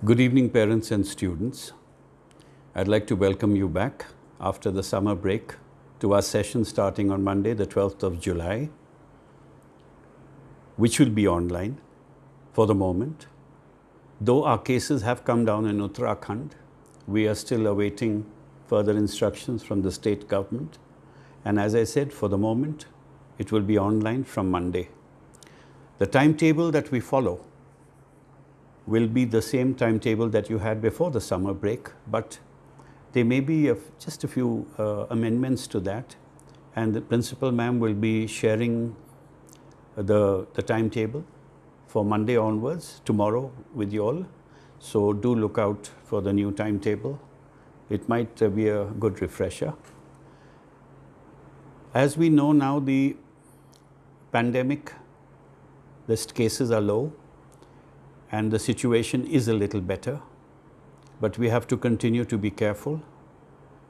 Good evening, parents and students. I'd like to welcome you back after the summer break to our session starting on Monday, the 12th of July, which will be online for the moment. Though our cases have come down in Uttarakhand, we are still awaiting further instructions from the state government. And as I said, for the moment, it will be online from Monday. The timetable that we follow will be the same timetable that you had before the summer break, but there may be just a few amendments to that, and the principal ma'am will be sharing the timetable for Monday onwards, tomorrow with you all. So do look out for the new timetable. It might be a good refresher. As we know now, the pandemic, the cases are low, and the situation is a little better, but we have to continue to be careful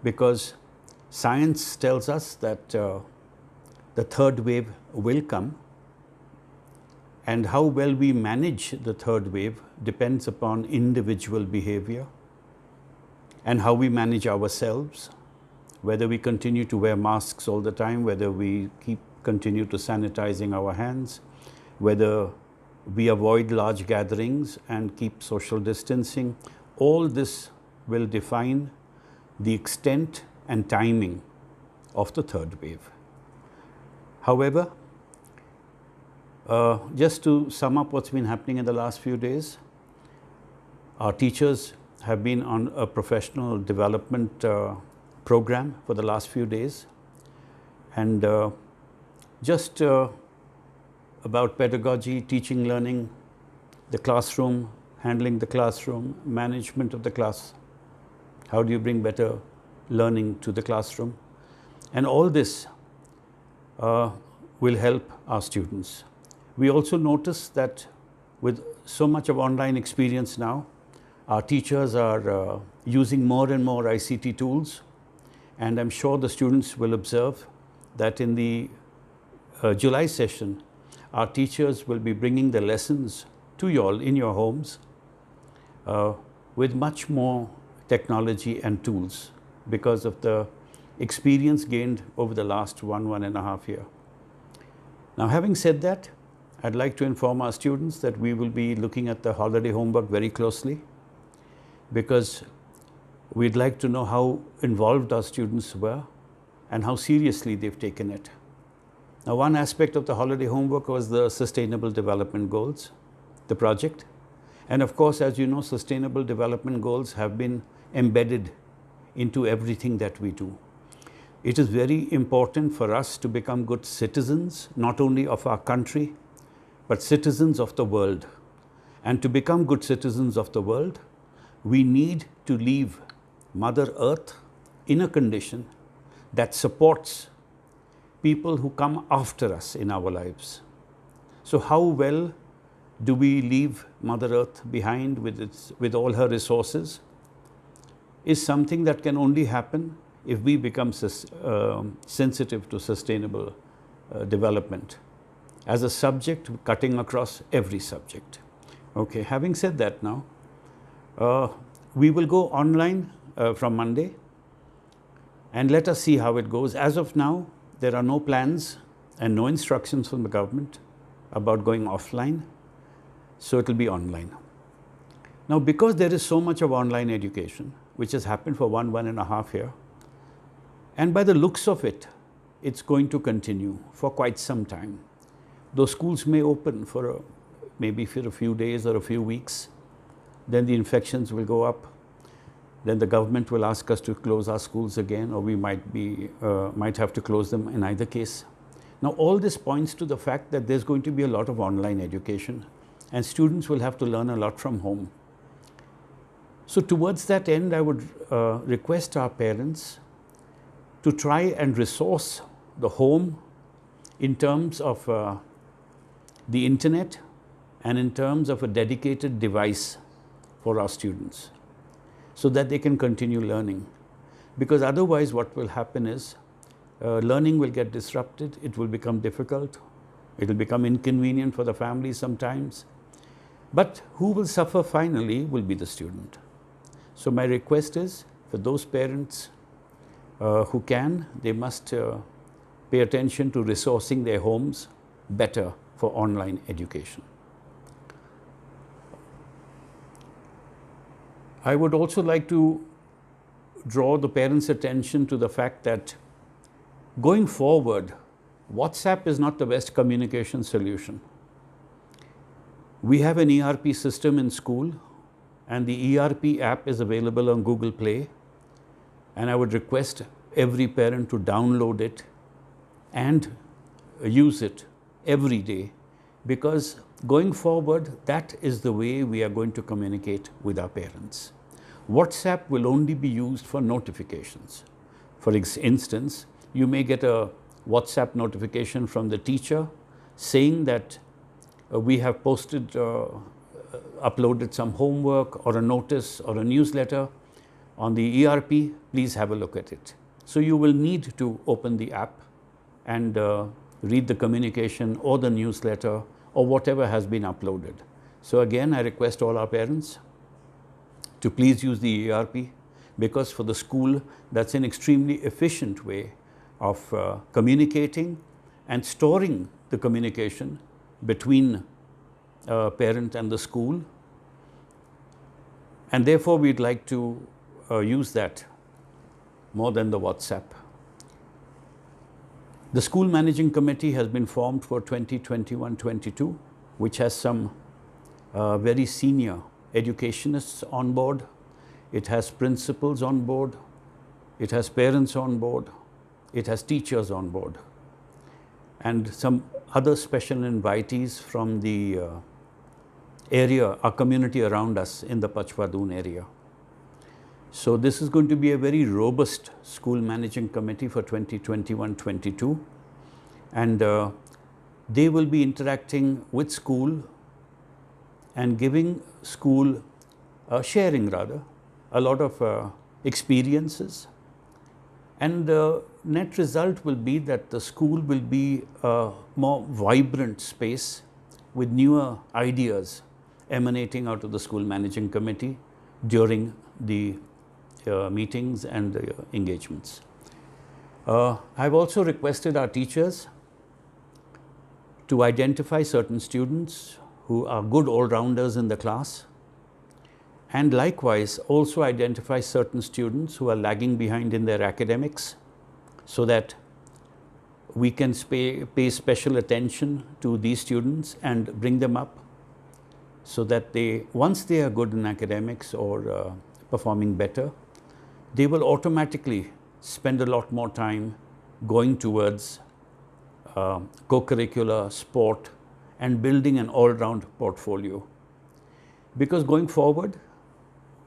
because science tells us that the third wave will come, and how well we manage the third wave depends upon individual behavior and how we manage ourselves, whether we continue to wear masks all the time, whether we continue to sanitizing our hands, whether we avoid large gatherings and keep social distancing. All this will define the extent and timing of the third wave. However, just to sum up what's been happening in the last few days, our teachers have been on a professional development program for the last few days, and just about pedagogy, teaching, learning, the classroom, handling the classroom, management of the class. How do you bring better learning to the classroom? And all this will help our students. We also notice that with so much of online experience now, our teachers are using more and more ICT tools, and I'm sure the students will observe that in the July session, our teachers will be bringing the lessons to you all in your homes with much more technology and tools because of the experience gained over the last 1.5 years. Now, having said that, I'd like to inform our students that we will be looking at the holiday homework very closely because we'd like to know how involved our students were and how seriously they've taken it. Now, one aspect of the holiday homework was the Sustainable Development Goals, the project. And of course, as you know, Sustainable Development Goals have been embedded into everything that we do. It is very important for us to become good citizens, not only of our country, but citizens of the world. And to become good citizens of the world, we need to leave Mother Earth in a condition that supports people who come after us in our lives. So how well do we leave Mother Earth behind with all her resources is something that can only happen if we become sensitive to sustainable development as a subject cutting across every subject. Okay, having said that now, we will go online from Monday, and let us see how it goes. As of now, there are no plans and no instructions from the government about going offline, so it will be online. Now, because there is so much of online education, which has happened for 1.5 years, and by the looks of it, it's going to continue for quite some time. Those schools may open for maybe for a few days or a few weeks, then the infections will go up. Then the government will ask us to close our schools again, or we might have to close them in either case. Now, all this points to the fact that there's going to be a lot of online education, and students will have to learn a lot from home. So towards that end, I would request our parents to try and resource the home in terms of the internet and in terms of a dedicated device for our students, so that they can continue learning. Because otherwise what will happen is learning will get disrupted, it will become difficult, it will become inconvenient for the family sometimes. But who will suffer finally will be the student. So my request is for those parents who can, they must pay attention to resourcing their homes better for online education. I would also like to draw the parents' attention to the fact that going forward, WhatsApp is not the best communication solution. We have an ERP system in school, and the ERP app is available on Google Play, and I would request every parent to download it and use it every day, because going forward, that is the way we are going to communicate with our parents. WhatsApp will only be used for notifications. For instance, you may get a WhatsApp notification from the teacher saying that we have uploaded some homework or a notice or a newsletter on the ERP, please have a look at it. So you will need to open the app and read the communication or the newsletter or whatever has been uploaded. So again, I request all our parents to please use the ERP, because for the school, that's an extremely efficient way of communicating and storing the communication between parent and the school. And therefore, we'd like to use that more than the WhatsApp. The school managing committee has been formed for 2021-22, which has some very senior educationists on board. It has principals on board. It has parents on board. It has teachers on board. And some other special invitees from the area, our community around us in the Pachwadun area. So this is going to be a very robust school managing committee for 2021-22, and they will be interacting with school and giving school, sharing rather, a lot of experiences. And the net result will be that the school will be a more vibrant space with newer ideas emanating out of the school managing committee during the meetings and engagements. I've also requested our teachers to identify certain students who are good all-rounders in the class, and likewise also identify certain students who are lagging behind in their academics, so that we can pay special attention to these students and bring them up, so that once they are good in academics or performing better, they will automatically spend a lot more time going towards co-curricular, sport, and building an all-round portfolio. Because going forward,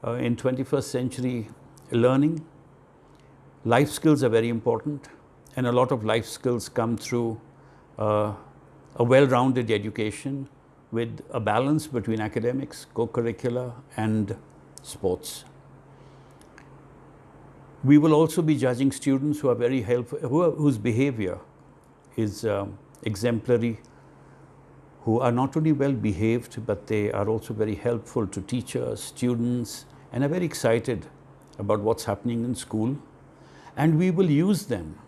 in 21st century learning, life skills are very important, and a lot of life skills come through a well-rounded education with a balance between academics, co-curricular, and sports. We will also be judging students who are very helpful, whose behavior is exemplary, who are not only well behaved, but they are also very helpful to teachers, students, and are very excited about what's happening in school. And we will use them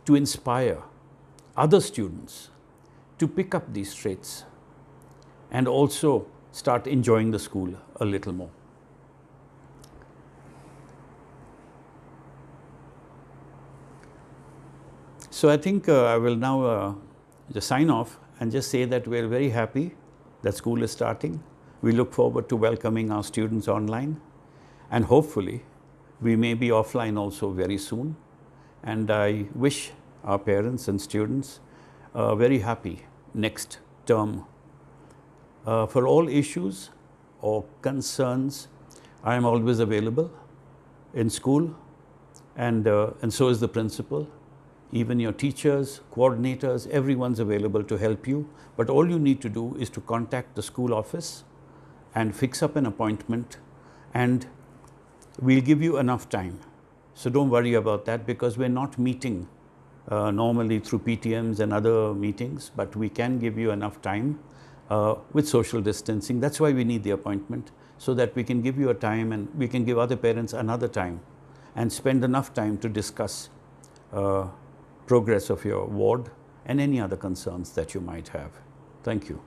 to inspire other students to pick up these traits and also start enjoying the school a little more. So I think I will now just sign off and just say that we're very happy that school is starting. We look forward to welcoming our students online, and hopefully we may be offline also very soon. And I wish our parents and students a very happy next term. For all issues or concerns, I am always available in school, and so is the principal. Even your teachers, coordinators, everyone's available to help you. But all you need to do is to contact the school office and fix up an appointment, and we'll give you enough time. So don't worry about that, because we're not meeting normally through PTMs and other meetings, but we can give you enough time with social distancing. That's why we need the appointment, so that we can give you a time and we can give other parents another time and spend enough time to discuss progress of your ward and any other concerns that you might have. Thank you.